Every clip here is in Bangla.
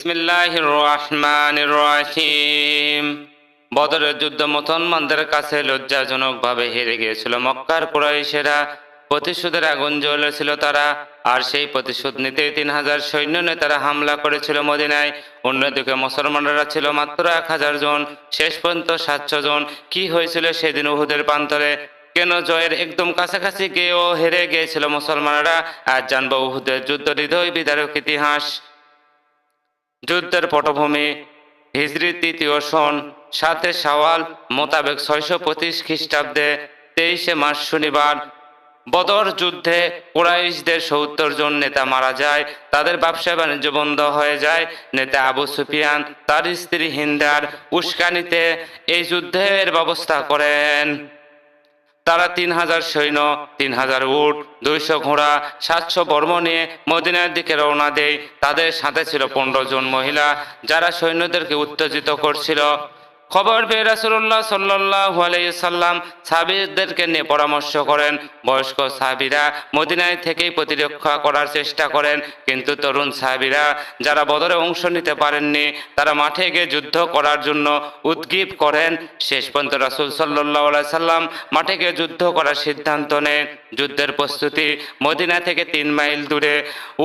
বিসমিল্লাহির রহমানির রহিম। বদরের যুদ্ধ মুসলমানদের কাছে লজ্জাজনকভাবে হেরে গিয়েছিল। মক্কার কুরাইশেরা প্রতিশোধের আগুন জ্বলেছিল তারা, আর সেই প্রতিশোধ নিতে 3000 সৈন্য নিয়ে তারা হামলা করেছিল মদিনায়। অন্যদিকে মুসলমানরা ছিল মাত্র 1000 জন, শেষ পর্যন্ত 700 জন। কি হয়েছিল সেদিন উহুদের প্রান্তরে? কেন জয়ের একদম কাছাকাছি গিয়েও হেরে গিয়েছিল মুসলমানরা? আজ জানবো উহুদের যুদ্ধ, হৃদয় বিদারক ইতিহাস। যুদ্ধের পটভূমি হিজরি 3য় সন 7 শাওয়াল মোতাবেক 625 খ্রিস্টাব্দে 23 মার্চ শনিবার বদর যুদ্ধে কুরাইশদের 70 জন নেতা মারা যায়। তাদের ব্যবসা বাণিজ্য বন্ধ হয়ে যায়। নেতা আবু সুফিয়ান তার স্ত্রী হিন্দার উস্কানিতে এই যুদ্ধের ব্যবস্থা করেন। তারা 3000 সৈন্য, 3000 উট, 200 ঘোড়া, 700 বর্ম নিয়ে মদিনার দিকে রওনা দেয়। তাদের সাথে ছিল 15 জন মহিলা, যারা সৈন্যদেরকে উত্তেজিত করছিল। খবর পেয়ে রাসূলুল্লাহ সাল্লাল্লাহু আলাইহি সাল্লাম সাহাবীদেরকে নিয়ে পরামর্শ করেন। বয়স্ক সাহাবীরা মদিনায় থেকেই প্রতিরক্ষা করার চেষ্টা করেন, কিন্তু তরুণ সাহাবীরা যারা বদরে অংশ নিতে পারেননি, তারা মাঠে গিয়ে যুদ্ধ করার জন্য উদ্গ্রীব করেন। শেষ পর্যন্ত রাসূল সাল্লাল্লাহু আলাইহি সাল্লাম মাঠে গিয়ে যুদ্ধ করার সিদ্ধান্ত নেন। যুদ্ধের প্রস্তুতি মদিনা থেকে 3 মাইল দূরে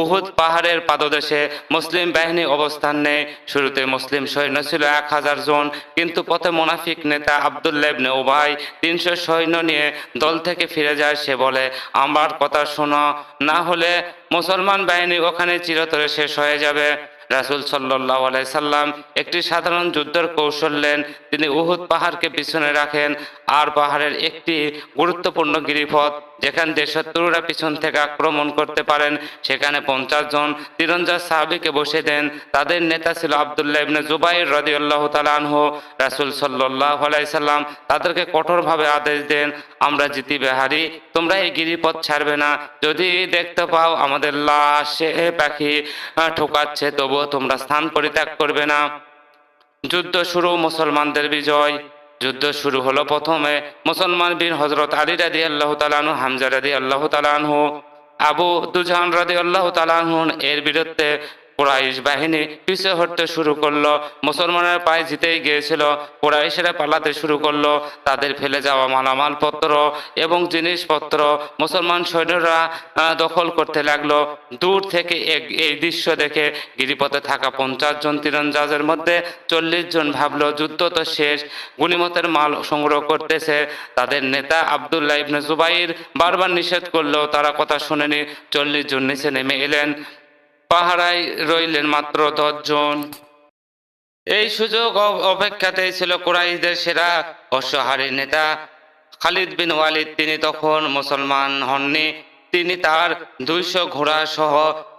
উহুদ পাহাড়ের পাদদেশে মুসলিম বাহিনী অবস্থান নেয়। শুরুতে মুসলিম সৈন্য ছিল 1000 জন, কিন্তু পথে মুনাফিক নেতা আব্দুল্লাহ ইবনে উবাই 300 সৈন্য নিয়ে দল থেকে ফিরে যায়। সে বলে, আমার কথা শোনো, না হলে মুসলমান বাহিনী ওখানে চিরতরে শেষ হয়ে যাবে। রাসূল সাল্লাল্লাহু আলাইহি সাল্লাম একটি সাধারণ যুদ্ধের কৌশল নেন। তিনি উহুদ পাহাড়কে পিছনে রাখেন, আর পাহাড়ের একটি গুরুত্বপূর্ণ গিরিপথ যেখান দিয়ে শত্রুরা পিছন থেকে আক্রমণ করতে পারেন, সেখানে 50 জন তীরন্দাজ সাহাবীকে বসে দেন। তাদের নেতা ছিল আব্দুল্লাহ ইবনে জুবাইর রাদিয়াল্লাহু তাআলা আনহু। রাসূল সাল্লাল্লাহু আলাইহি সাল্লাম তাদেরকে কঠোরভাবে আদেশ দেন, আমরা জিতিবে হারি, তোমরা এই গিরিপথ ছাড়বে না। যদি দেখতে পাও আমাদের লাশে পাখি ঠোকাচ্ছে, তবুও তোমরা স্থান পরিত্যাগ করবে না। যুদ্ধ শুরু, মুসলমানদের বিজয়। যুদ্ধ শুরু হলো প্রথমে মুসলমান বীর হযরত আলী রাদিয়াল্লাহু তাআলা আনহু, হামজা রাদিয়াল্লাহু তাআলা আনহু, আবু দুজান রাদিয়াল্লাহু তাআলা আনহু এর বিরুদ্ধে কুরাইশ বাহিনী পিছু হটতে শুরু করলো। মুসলমানের পায়ে জিতেই গিয়েছিল। কুরাইশেরা পালাতে শুরু করলো। তাদের ফেলে যাওয়া মালামালপত্র এবং জিনিসপত্র মুসলমান সৈন্যরা দখল করতে লাগলো। দূর থেকে এই দৃশ্য দেখে গিরিপথে থাকা 50 জন তীরন্দাজের মধ্যে 40 জন ভাবলো যুদ্ধ তো শেষ, গনিমতের মাল সংগ্রহ করতেছে। তাদের নেতা আব্দুল্লাহ ইবনে জুবাইর বারবার নিষেধ করলেও তারা কথা শুনেনি। 40 জন নিচে নেমে এলেন। পাহারায় রইলেন মাত্র 10 জন। এই সুযোগ অপেক্ষাতেই ছিল কুরাইশদের সেরা অশ্বহারী নেতা খালিদ বিন ওয়ালিদ। তিনি তখন মুসলমান হননি। তিনি তার 200 ঘোড়া সহ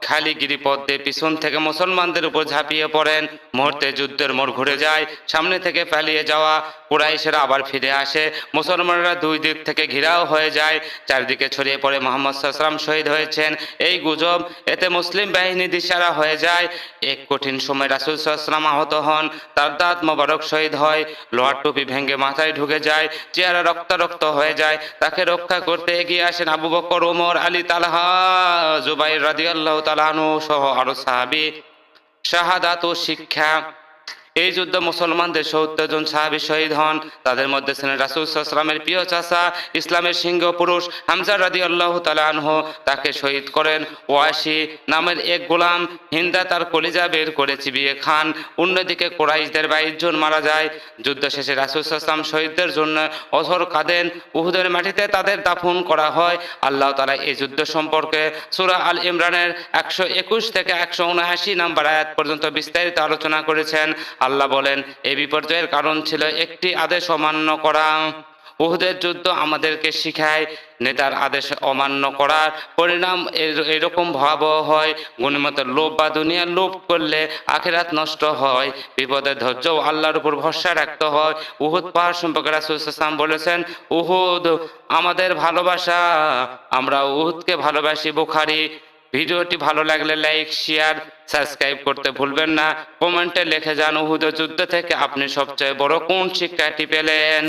খালি গিরিপথ দিয়ে পিছন থেকে মুসলমানদের উপর ঝাঁপিয়ে পড়েন। মুহূর্তে যুদ্ধের মোড় ঘুরে যায়। সামনে থেকে পালিয়ে যাওয়া কুরাইশেরা আবার ফিরে আসে। মুসলমানরা দুই দিক থেকে ঘেরাও হয়ে যায়। চারদিকে ছড়িয়ে পড়ে মুহাম্মদ সাল্লাল্লাহু আলাইহি ওয়াসাল্লাম শহীদ হয়েছেন এই গুজব। এতে মুসলিম বাহিনী দিশারা হয়ে যায়। এক কঠিন সময় রাসূল সাল্লাল্লাহু আলাইহি ওয়াসাল্লাম আহত হন। তার দাঁত মোবারক শহীদ হয়। লোহার টুপি ভেঙে মাথায় ঢুকে যায়। চেহারা রক্তারক্ত হয়ে যায়। তাকে রক্ষা করতে এগিয়ে আসেন আবু বকর, ওমর, আলী, তালহা, জুবাইর রাদিয়াল্লাহু তাআলা আনহু সহ আরো সাহাবী। শাহাদাত ও শিক্ষা। এই যুদ্ধে মুসলমানদের 70 জন সাহাবী শহীদ হন। তাদের মধ্যে ছিলেন রাসূল সাল্লাল্লাহু আলাইহি ওয়াসাল্লামের প্রিয় চাচা, ইসলামের সিংহ পুরুষ হামজা রাদিয়াল্লাহু তাআলা আনহু। তাকে শহীদ করেন ওয়াসি নামের এক গোলাম। হিন্দা তার কলিজা বের করে চিবিয়ে খান। অন্যদিকে কুরাইশদের 22 জন মারা যায়। যুদ্ধ শেষে রাসূল সাল্লাল্লাহু আলাইহি ওয়াসাল্লাম শহীদদের জন্য অঝর কাঁদেন। উহুদের মাটিতে তাদের দাফন করা হয়। আল্লাহ তাআলা এই যুদ্ধ সম্পর্কে সূরা আল ইমরানের 121 থেকে 179 নম্বর আয়াত পর্যন্ত বিস্তারিত আলোচনা করেছেন। আল্লাহ বলেন, এই বিপর্যয়ের কারণ ছিল একটি আদেশ অমান্য করা। উহুদের যুদ্ধ আমাদেরকে শিখায় নেতার আদেশ অমান্য করার পরিণাম এরকম ভয়াবহ হয়। গনিমতের লোভ বা দুনিয়ার লোভ করলে আখিরাত নষ্ট হয়। বিপদে ধৈর্য ও আল্লাহর উপর ভরসা রাখতে হয়। উহুদ পাহাড় সম্পর্কে রাসূল সাল্লাল্লাহু আলাইহি ওয়াসাল্লাম বলেছেন, উহুদ আমাদের ভালোবাসা, আমরা উহুদকে ভালোবাসি। বুখারী। ভিডিওটি ভালো লাগলে লাইক, শেয়ার, সাবস্ক্রাইব করতে ভুলবেন না। কমেন্টে লিখে যান উহুদের যুদ্ধ থেকে আপনি সবচেয়ে বড় কোন শিক্ষাটি পেলেন।